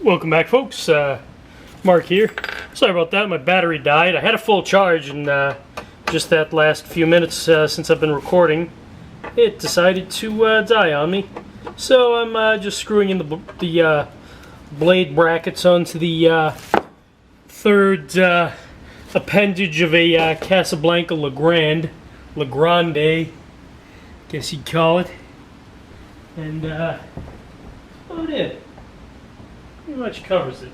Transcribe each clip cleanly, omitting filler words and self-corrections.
Welcome back, folks. Mark here. Sorry about that, my battery died. I had a full charge, and just that last few minutes since I've been recording, it decided to die on me. So I'm just screwing in the blade brackets onto the third appendage of a Casablanca Le Grande, guess you'd call it. And load in. Pretty much covers it.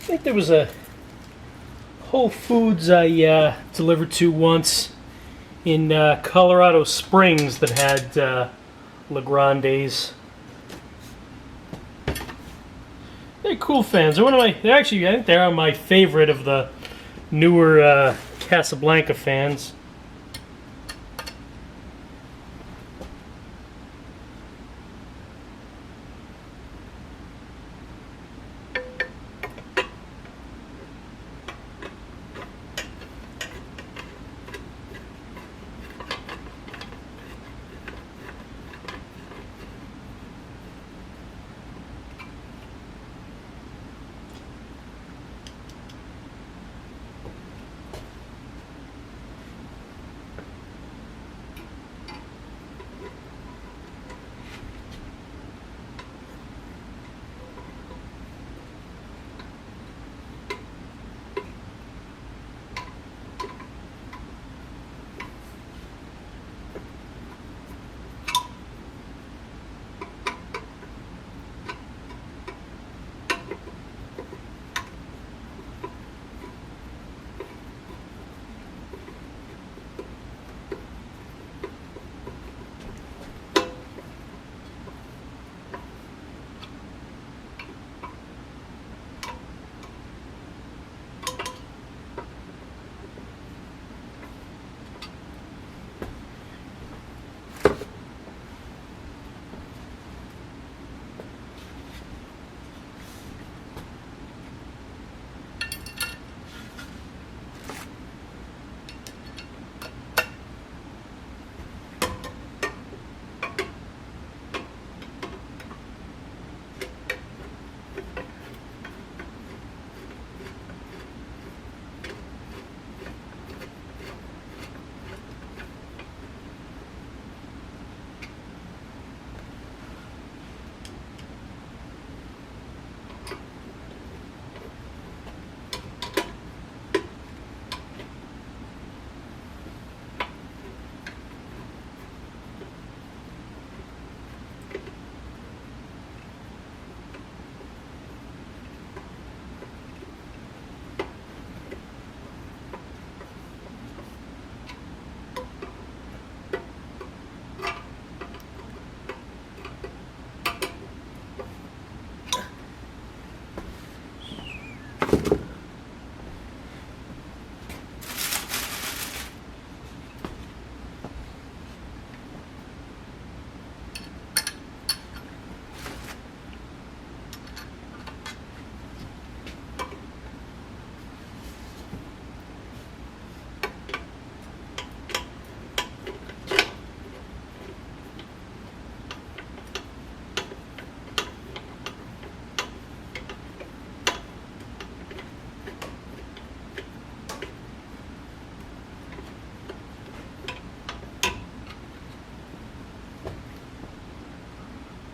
I think there was a Whole Foods I delivered to once in Colorado Springs that had Le Grandes. They're cool fans. They're I think they are my favorite of the newer Casablanca fans.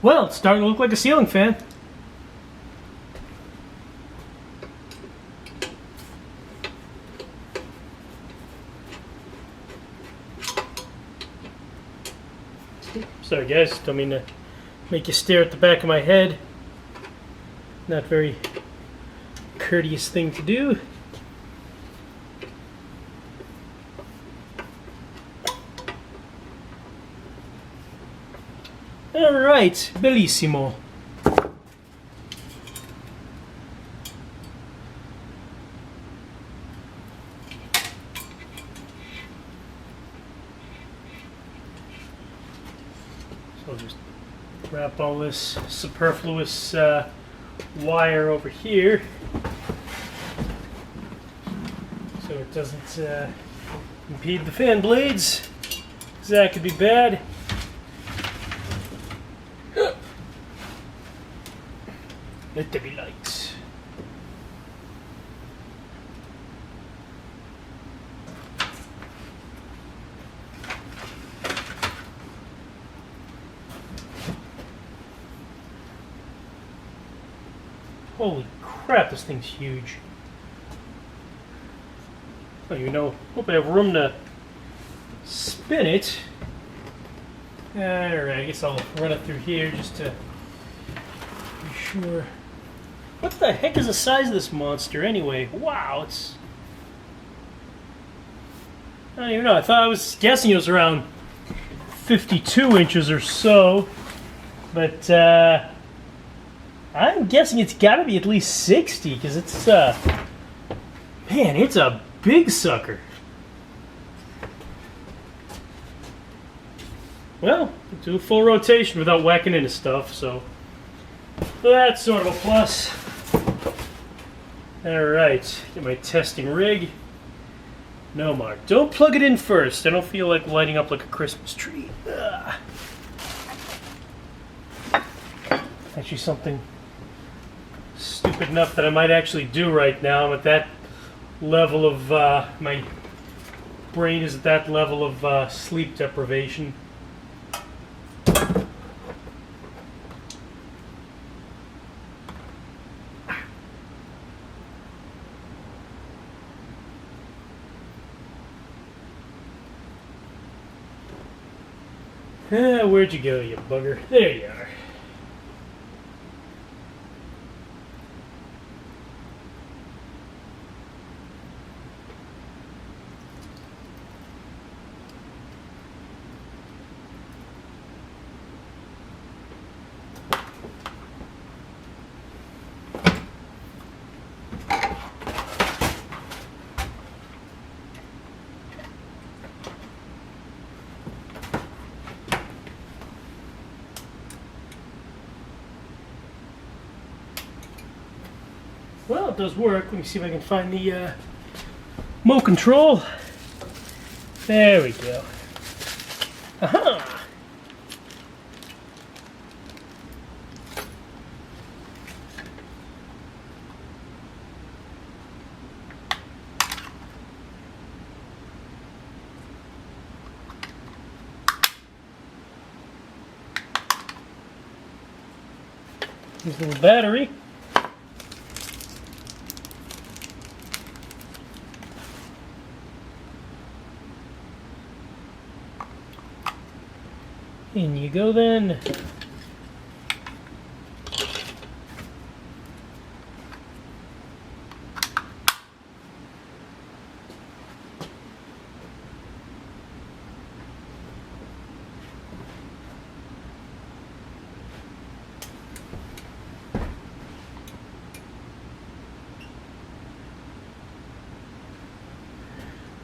Well, it's starting to look like a ceiling fan. Sorry guys, don't mean to make you stare at the back of my head. Not very courteous thing to do. Alright, bellissimo. I'll just wrap all this superfluous wire over here so it doesn't impede the fan blades, because that could be bad. Let there be lights. Holy crap, this thing's huge. I don't even know. Hope I have room to spin it. Alright, I guess I'll run it through here just to be sure. What the heck is the size of this monster anyway? Wow, it's... I don't even know. I was guessing it was around 52 inches or so. But, I'm guessing it's got to be at least 60, because it's, man, it's a big sucker. Well, do a full rotation without whacking into stuff, so that's sort of a plus. Alright, get my testing rig. No, Mark, don't plug it in first. I don't feel like lighting up like a Christmas tree. Ugh. Actually, something stupid enough that I might actually do right now. I'm at that level of, my brain is at that level of sleep deprivation. Where'd you go, you bugger? There you are. Well, it does work. Let me see if I can find the remote control. There we go. Aha! Here's a little battery. In you go then.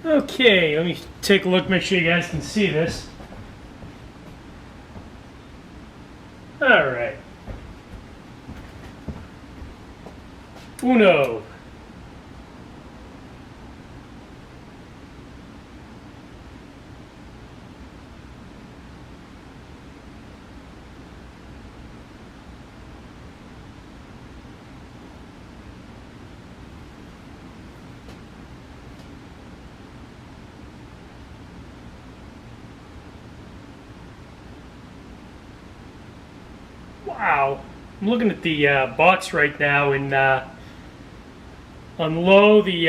Okay, let me take a look, make sure you guys can see this. Alright. Uno. Wow, I'm looking at the box right now, and on low the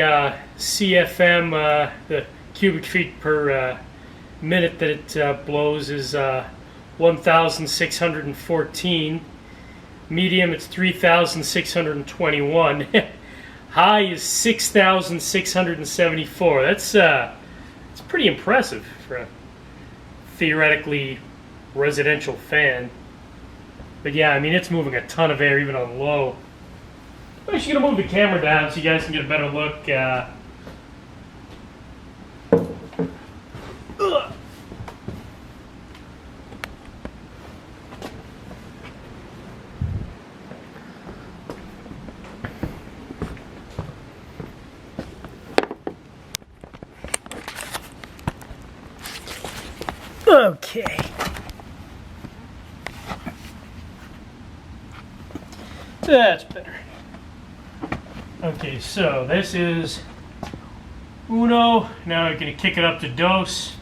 CFM, the cubic feet per minute that it blows is 1,614. Medium, it's 3,621. High is 6,674. That's it's pretty impressive for a theoretically residential fan. But yeah, I mean, it's moving a ton of air even on low. I'm actually going to move the camera down so you guys can get a better look. Okay. That's better. Okay, so this is uno. Now we're going to kick it up to dos.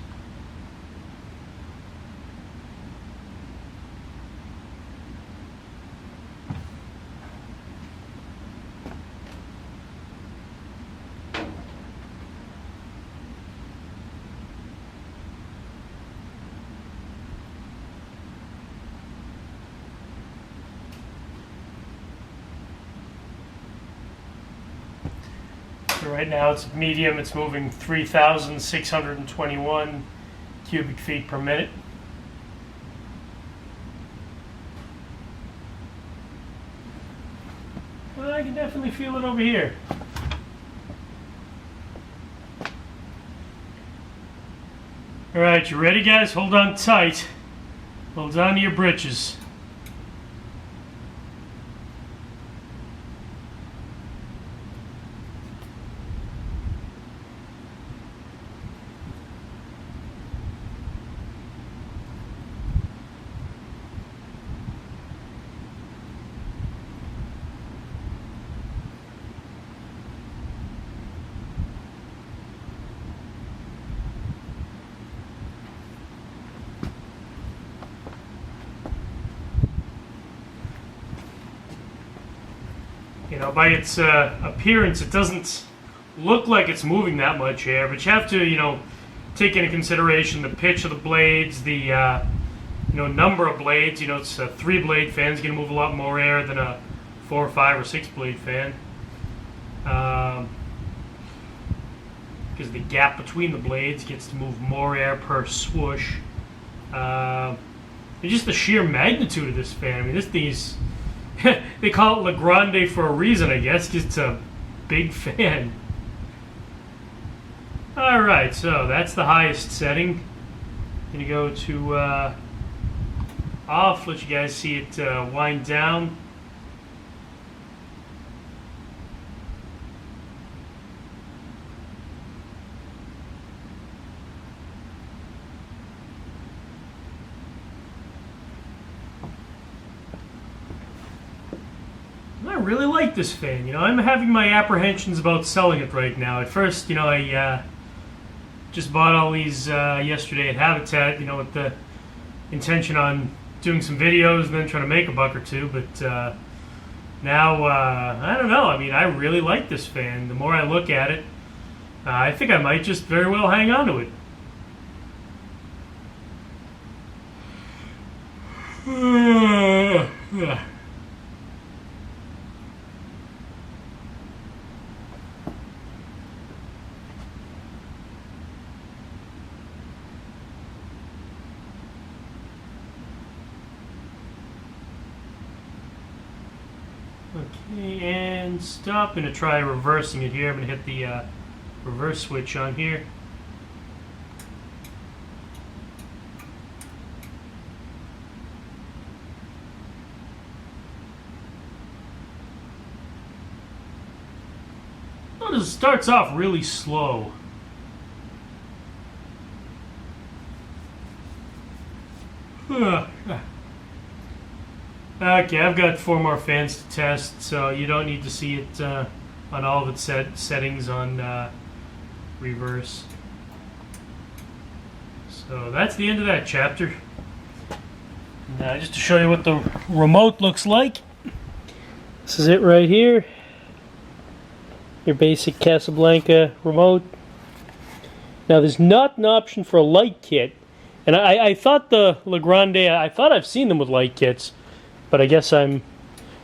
So right now it's medium, it's moving 3,621 cubic feet per minute. Well, I can definitely feel it over here. Alright, you ready guys? Hold on tight. Hold on to your britches. You know, by its appearance, it doesn't look like it's moving that much air, but you have to, you know, take into consideration the pitch of the blades, the, you know, number of blades. You know, it's a 3-blade fan is going to move a lot more air than a 4, 5, or 6-blade fan. Because the gap between the blades gets to move more air per swoosh. And just the sheer magnitude of this fan. I mean, this thing is... they call it Le Grande for a reason, I guess, because it's a big fan. Alright, so that's the highest setting. Gonna go to off, let you guys see it wind down. I really like this fan. You know, I'm having my apprehensions about selling it right now. At first, you know, I just bought all these yesterday at Habitat, you know, with the intention on doing some videos and then trying to make a buck or two. But now, I don't know. I mean, I really like this fan. The more I look at it, I think I might just very well hang on to it. Okay, and stop. I'm going to try reversing it here. I'm going to hit the reverse switch on here. Notice it starts off really slow. Okay, I've got 4 more fans to test, so you don't need to see it on all of its settings on reverse. So that's the end of that chapter. Now, just to show you what the remote looks like, this is it right here. Your basic Casablanca remote. Now, there's not an option for a light kit, and I thought the Le Grande, I thought I've seen them with light kits. But I guess I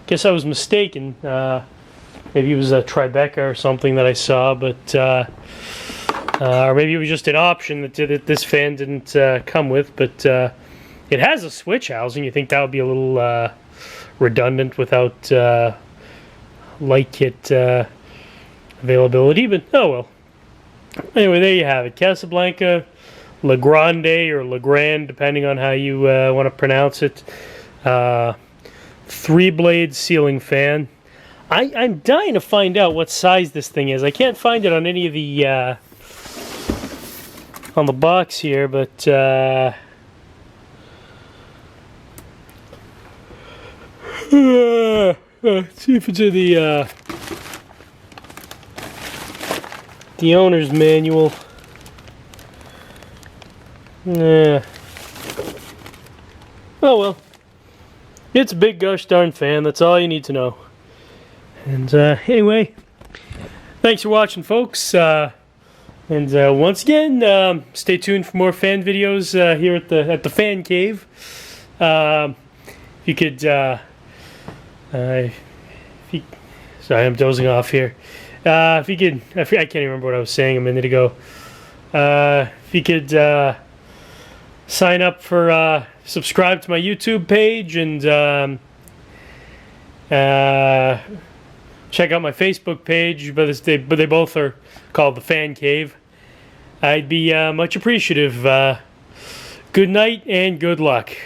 was mistaken. Maybe it was a Tribeca or something that I saw, but or maybe it was just an option that this fan didn't come with. But it has a switch housing. You think that would be a little redundant without light kit availability? But oh well. Anyway, there you have it. Casablanca Le Grande or Le Grande, depending on how you want to pronounce it. 3-blade ceiling fan. I'm dying to find out what size this thing is. I can't find it on any of the on the box here, but Let's see if it's in the owner's manual. Yeah. Oh well. It's a big gosh darn fan. That's all you need to know. And anyway, thanks for watching, folks. And once again, stay tuned for more fan videos here at the Fan Cave. If you could, sorry, I'm dozing off here. If you could, I can't even remember what I was saying a minute ago. If you could sign up for, subscribe to my YouTube page, and check out my Facebook page. But they both are called the Fan Cave. I'd be much appreciative. Good night and good luck.